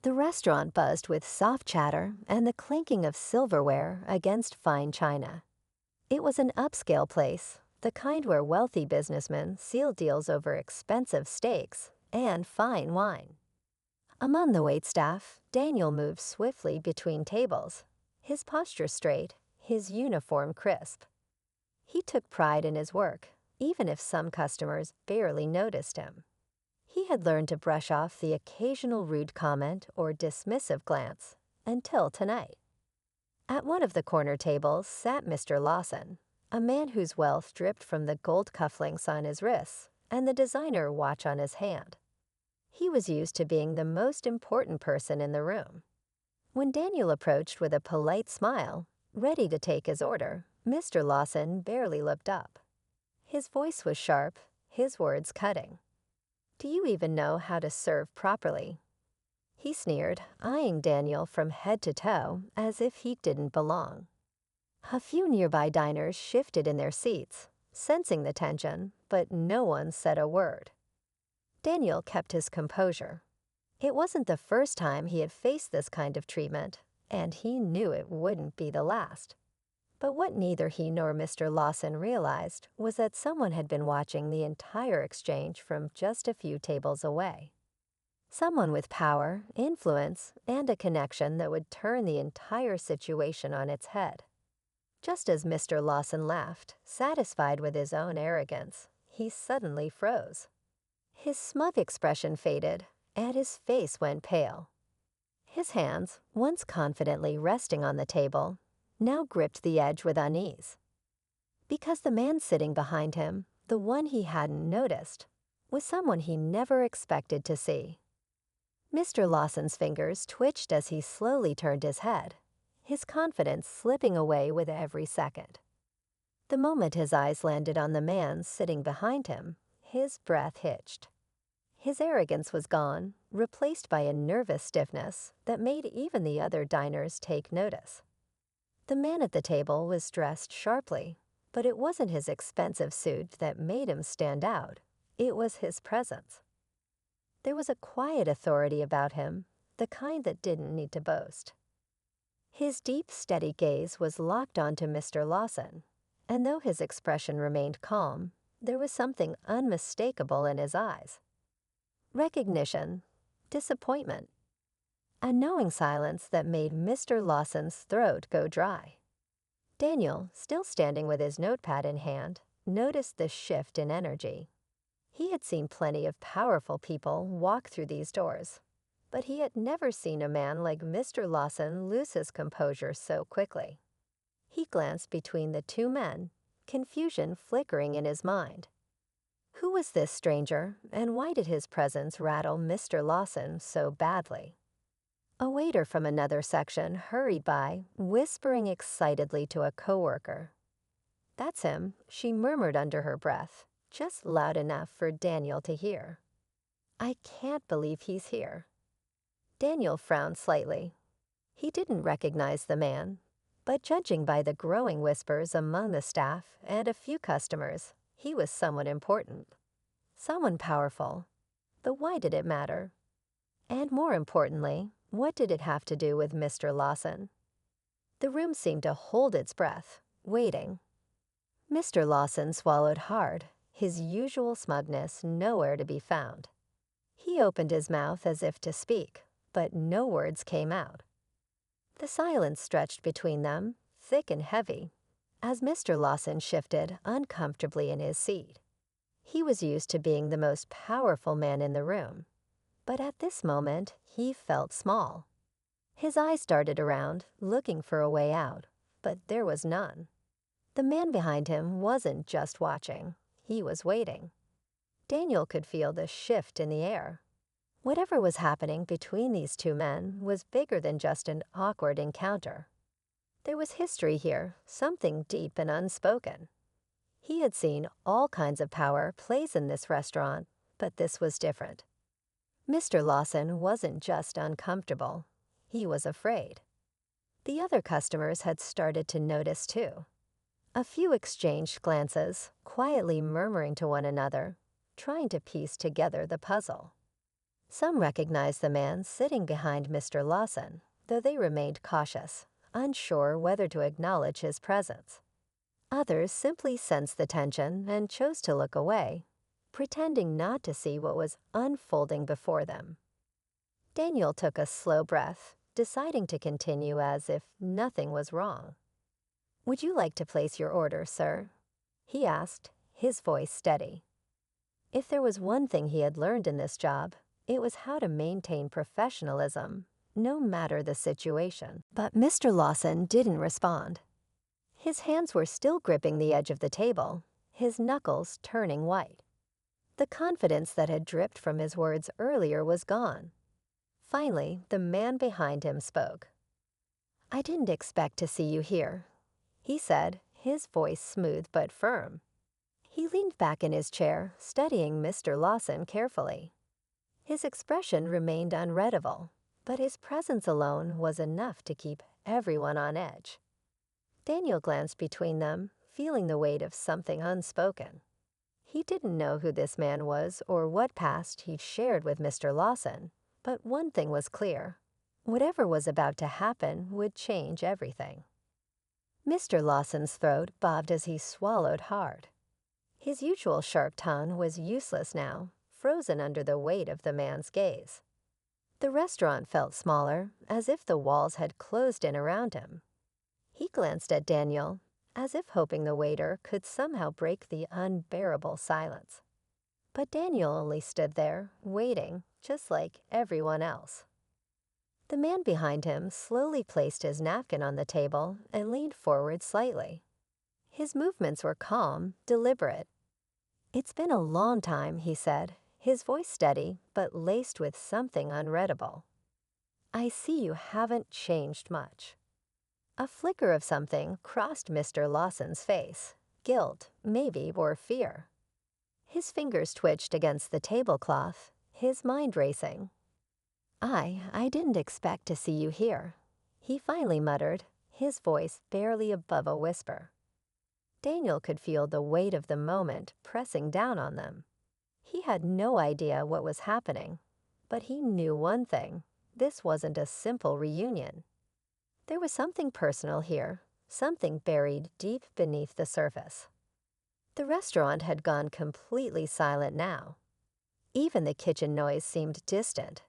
The restaurant buzzed with soft chatter and the clinking of silverware against fine china. It was an upscale place, the kind where wealthy businessmen seal deals over expensive steaks and fine wine. Among the waitstaff, Daniel moved swiftly between tables, his posture straight, his uniform crisp. He took pride in his work, even if some customers barely noticed him. He had learned to brush off the occasional rude comment or dismissive glance, until tonight. At one of the corner tables sat Mr. Lawson, a man whose wealth dripped from the gold cufflinks on his wrists and the designer watch on his hand. He was used to being the most important person in the room. When Daniel approached with a polite smile, ready to take his order, Mr. Lawson barely looked up. His voice was sharp, his words cutting. "Do you even know how to serve properly?" He sneered, eyeing Daniel from head to toe as if he didn't belong. A few nearby diners shifted in their seats, sensing the tension, but no one said a word. Daniel kept his composure. It wasn't the first time he had faced this kind of treatment, and he knew it wouldn't be the last. But what neither he nor Mr. Lawson realized was that someone had been watching the entire exchange from just a few tables away. Someone with power, influence, and a connection that would turn the entire situation on its head. Just as Mr. Lawson laughed, satisfied with his own arrogance, he suddenly froze. His smug expression faded, and his face went pale. His hands, once confidently resting on the table, now gripped the edge with unease. Because the man sitting behind him, the one he hadn't noticed, was someone he never expected to see. Mr. Lawson's fingers twitched as he slowly turned his head, his confidence slipping away with every second. The moment his eyes landed on the man sitting behind him, his breath hitched. His arrogance was gone, replaced by a nervous stiffness that made even the other diners take notice. The man at the table was dressed sharply, but it wasn't his expensive suit that made him stand out. It was his presence. There was a quiet authority about him, the kind that didn't need to boast. His deep, steady gaze was locked onto Mr. Lawson, and though his expression remained calm, there was something unmistakable in his eyes. Recognition, disappointment, a knowing silence that made Mr. Lawson's throat go dry. Daniel, still standing with his notepad in hand, noticed the shift in energy. He had seen plenty of powerful people walk through these doors, but he had never seen a man like Mr. Lawson lose his composure so quickly. He glanced between the two men, confusion flickering in his mind. Who was this stranger, and why did his presence rattle Mr. Lawson so badly? A waiter from another section hurried by, whispering excitedly to a coworker. "That's him," she murmured under her breath, just loud enough for Daniel to hear. "I can't believe he's here." Daniel frowned slightly. He didn't recognize the man, but judging by the growing whispers among the staff and a few customers, he was someone important, someone powerful. But why did it matter? And more importantly, what did it have to do with Mr. Lawson? The room seemed to hold its breath, waiting. Mr. Lawson swallowed hard, his usual smugness nowhere to be found. He opened his mouth as if to speak, but no words came out. The silence stretched between them, thick and heavy, as Mr. Lawson shifted uncomfortably in his seat. He was used to being the most powerful man in the room, but at this moment he felt small. His eyes darted around, looking for a way out, but there was none. The man behind him wasn't just watching, he was waiting. Daniel could feel the shift in the air. Whatever was happening between these two men was bigger than just an awkward encounter. There was history here, something deep and unspoken. He had seen all kinds of power plays in this restaurant, but this was different. Mr. Lawson wasn't just uncomfortable, he was afraid. The other customers had started to notice too. A few exchanged glances, quietly murmuring to one another, trying to piece together the puzzle. Some recognized the man sitting behind Mr. Lawson, though they remained cautious, unsure whether to acknowledge his presence. Others simply sensed the tension and chose to look away, pretending not to see what was unfolding before them. Daniel took a slow breath, deciding to continue as if nothing was wrong. "Would you like to place your order, sir?" he asked, his voice steady. If there was one thing he had learned in this job, it was how to maintain professionalism, no matter the situation. But Mr. Lawson didn't respond. His hands were still gripping the edge of the table, his knuckles turning white. The confidence that had dripped from his words earlier was gone. Finally, the man behind him spoke. "I didn't expect to see you here," he said, his voice smooth but firm. He leaned back in his chair, studying Mr. Lawson carefully. His expression remained unreadable, but his presence alone was enough to keep everyone on edge. Daniel glanced between them, feeling the weight of something unspoken. He didn't know who this man was or what past he'd shared with Mr. Lawson, but one thing was clear. Whatever was about to happen would change everything. Mr. Lawson's throat bobbed as he swallowed hard. His usual sharp tongue was useless now, frozen under the weight of the man's gaze. The restaurant felt smaller, as if the walls had closed in around him. He glanced at Daniel, as if hoping the waiter could somehow break the unbearable silence. But Daniel only stood there, waiting, just like everyone else. The man behind him slowly placed his napkin on the table and leaned forward slightly. His movements were calm, deliberate. "It's been a long time," he said, his voice steady but laced with something unreadable. "I see you haven't changed much." A flicker of something crossed Mr. Lawson's face, guilt, maybe, or fear. His fingers twitched against the tablecloth, his mind racing. I didn't expect to see you here," he finally muttered, his voice barely above a whisper. Daniel could feel the weight of the moment pressing down on them. He had no idea what was happening, but he knew one thing: this wasn't a simple reunion. There was something personal here, something buried deep beneath the surface. The restaurant had gone completely silent now. Even the kitchen noise seemed distant.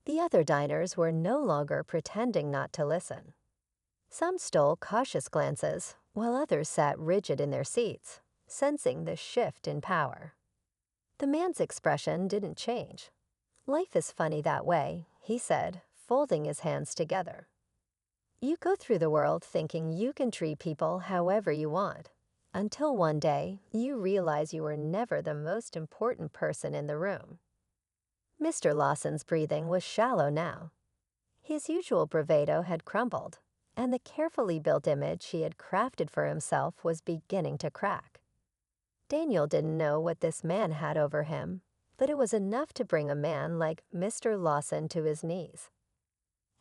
The other diners were no longer pretending not to listen. Some stole cautious glances, while others sat rigid in their seats, sensing the shift in power. The man's expression didn't change. "Life is funny that way," he said, folding his hands together. "You go through the world thinking you can treat people however you want, until one day you realize you were never the most important person in the room." Mr. Lawson's breathing was shallow now. His usual bravado had crumbled, and the carefully built image he had crafted for himself was beginning to crack. Daniel didn't know what this man had over him, but it was enough to bring a man like Mr. Lawson to his knees.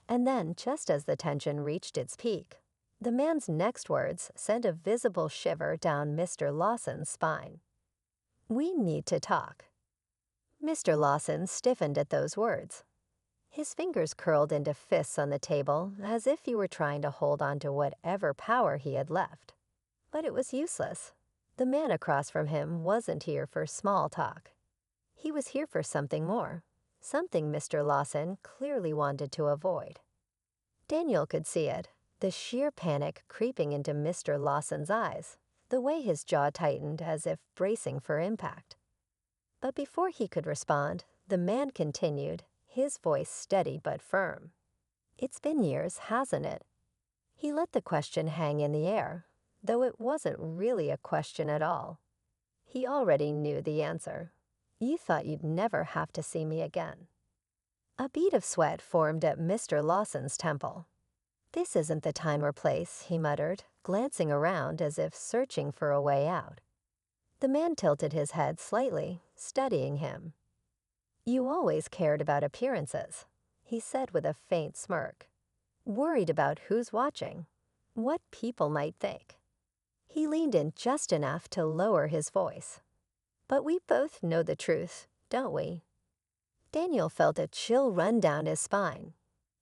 And then, just as the tension reached its peak, the man's next words sent a visible shiver down Mr. Lawson's spine. "We need to talk." Mr. Lawson stiffened at those words. His fingers curled into fists on the table as if he were trying to hold on to whatever power he had left. But it was useless. The man across from him wasn't here for small talk. He was here for something more, something Mr. Lawson clearly wanted to avoid. Daniel could see it, the sheer panic creeping into Mr. Lawson's eyes, the way his jaw tightened as if bracing for impact. But before he could respond, the man continued, his voice steady but firm. "It's been years, hasn't it?" He let the question hang in the air, though it wasn't really a question at all. He already knew the answer. "You thought you'd never have to see me again." A bead of sweat formed at Mr. Lawson's temple. "This isn't the time or place," he muttered, glancing around as if searching for a way out. The man tilted his head slightly, studying him. "You always cared about appearances," he said with a faint smirk. "Worried about who's watching, what people might think." He leaned in just enough to lower his voice. "But we both know the truth, don't we?" Daniel felt a chill run down his spine.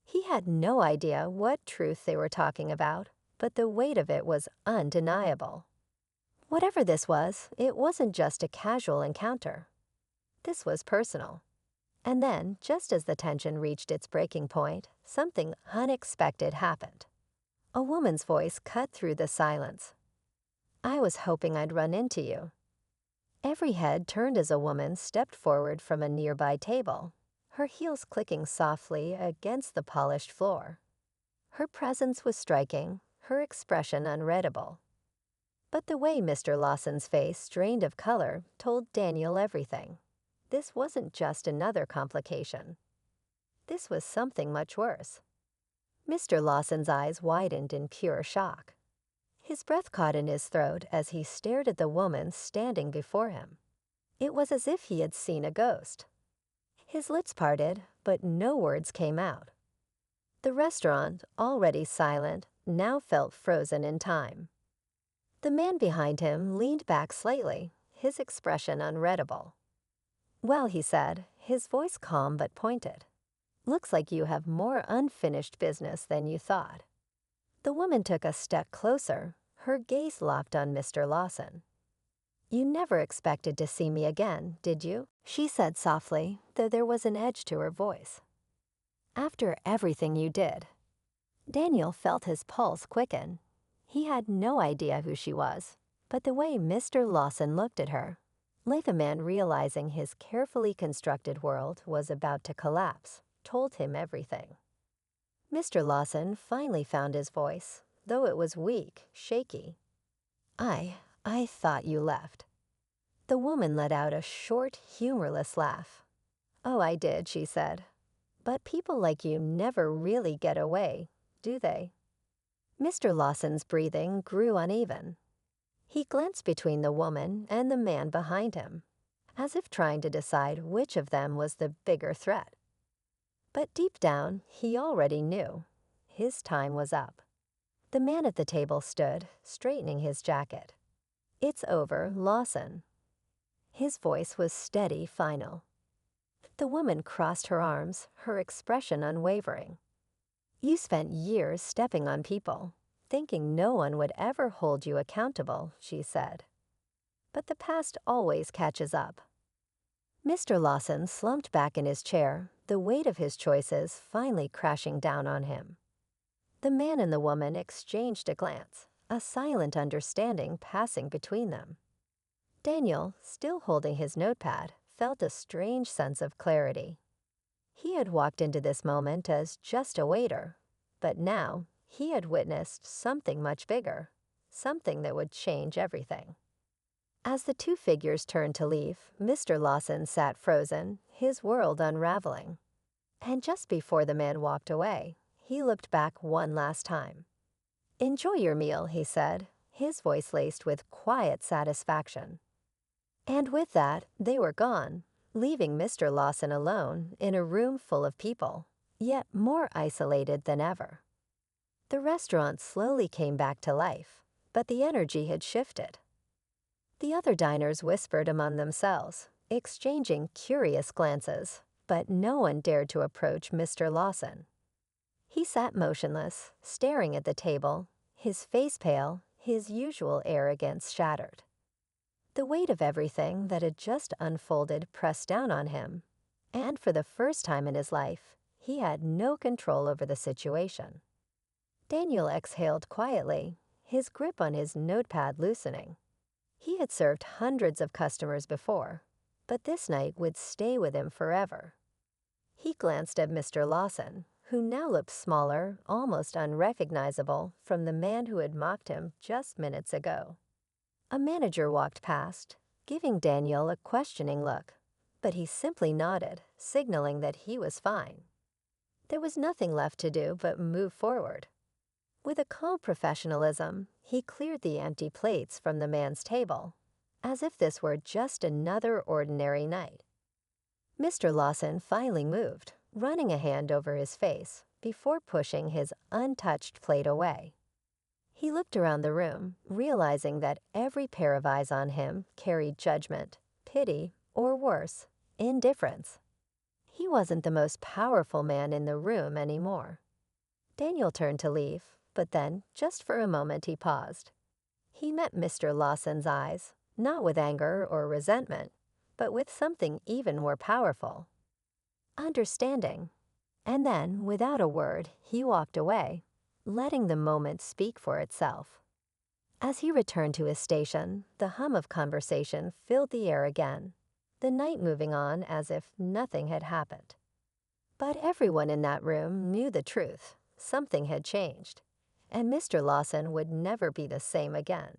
He had no idea what truth they were talking about, but the weight of it was undeniable. Whatever this was, it wasn't just a casual encounter. This was personal. And then, just as the tension reached its breaking point, something unexpected happened. A woman's voice cut through the silence. "I was hoping I'd run into you." Every head turned as a woman stepped forward from a nearby table, her heels clicking softly against the polished floor. Her presence was striking, her expression unreadable. But the way Mr. Lawson's face drained of color told Daniel everything. This wasn't just another complication. This was something much worse. Mr. Lawson's eyes widened in pure shock. His breath caught in his throat as he stared at the woman standing before him. It was as if he had seen a ghost. His lips parted, but no words came out. The restaurant, already silent, now felt frozen in time. The man behind him leaned back slightly, his expression unreadable. "Well," he said, his voice calm but pointed. "Looks like you have more unfinished business than you thought." The woman took a step closer, her gaze locked on Mr. Lawson. "You never expected to see me again, did you?" she said softly, though there was an edge to her voice. "After everything you did." Daniel felt his pulse quicken. He had no idea who she was, but the way Mr. Lawson looked at her, like a man realizing his carefully constructed world was about to collapse, told him everything. Mr. Lawson finally found his voice, though it was weak, shaky. I thought you left." The woman let out a short, humorless laugh. "Oh, I did," she said. "But people like you never really get away, do they?" Mr. Lawson's breathing grew uneven. He glanced between the woman and the man behind him, as if trying to decide which of them was the bigger threat. But deep down, he already knew. His time was up. The man at the table stood, straightening his jacket. "It's over, Lawson." His voice was steady, final. The woman crossed her arms, her expression unwavering. "You spent years stepping on people, thinking no one would ever hold you accountable," she said. "But the past always catches up." Mr. Lawson slumped back in his chair, the weight of his choices finally crashing down on him. The man and the woman exchanged a glance, a silent understanding passing between them. Daniel, still holding his notepad, felt a strange sense of clarity. He had walked into this moment as just a waiter, but now he had witnessed something much bigger, something that would change everything. As the two figures turned to leave, Mr. Lawson sat frozen, his world unraveling. And just before the man walked away, he looked back one last time. "Enjoy your meal," he said, his voice laced with quiet satisfaction. And with that, they were gone, leaving Mr. Lawson alone in a room full of people, yet more isolated than ever. The restaurant slowly came back to life, but the energy had shifted. The other diners whispered among themselves, exchanging curious glances, but no one dared to approach Mr. Lawson. He sat motionless, staring at the table, his face pale, his usual arrogance shattered. The weight of everything that had just unfolded pressed down on him, and for the first time in his life, he had no control over the situation. Daniel exhaled quietly, his grip on his notepad loosening. He had served hundreds of customers before, but this night would stay with him forever. He glanced at Mr. Lawson, who now looked smaller, almost unrecognizable from the man who had mocked him just minutes ago. A manager walked past, giving Daniel a questioning look, but he simply nodded, signaling that he was fine. There was nothing left to do but move forward. With a calm professionalism, he cleared the empty plates from the man's table, as if this were just another ordinary night. Mr. Lawson finally moved, running a hand over his face before pushing his untouched plate away. He looked around the room, realizing that every pair of eyes on him carried judgment, pity, or worse, indifference. He wasn't the most powerful man in the room anymore. Daniel turned to leave, but then, just for a moment, he paused. He met Mr. Lawson's eyes, not with anger or resentment, but with something even more powerful: understanding. And then, without a word, he walked away, letting the moment speak for itself. As he returned to his station, the hum of conversation filled the air again, the night moving on as if nothing had happened. But everyone in that room knew the truth. Something had changed, and Mr. Lawson would never be the same again.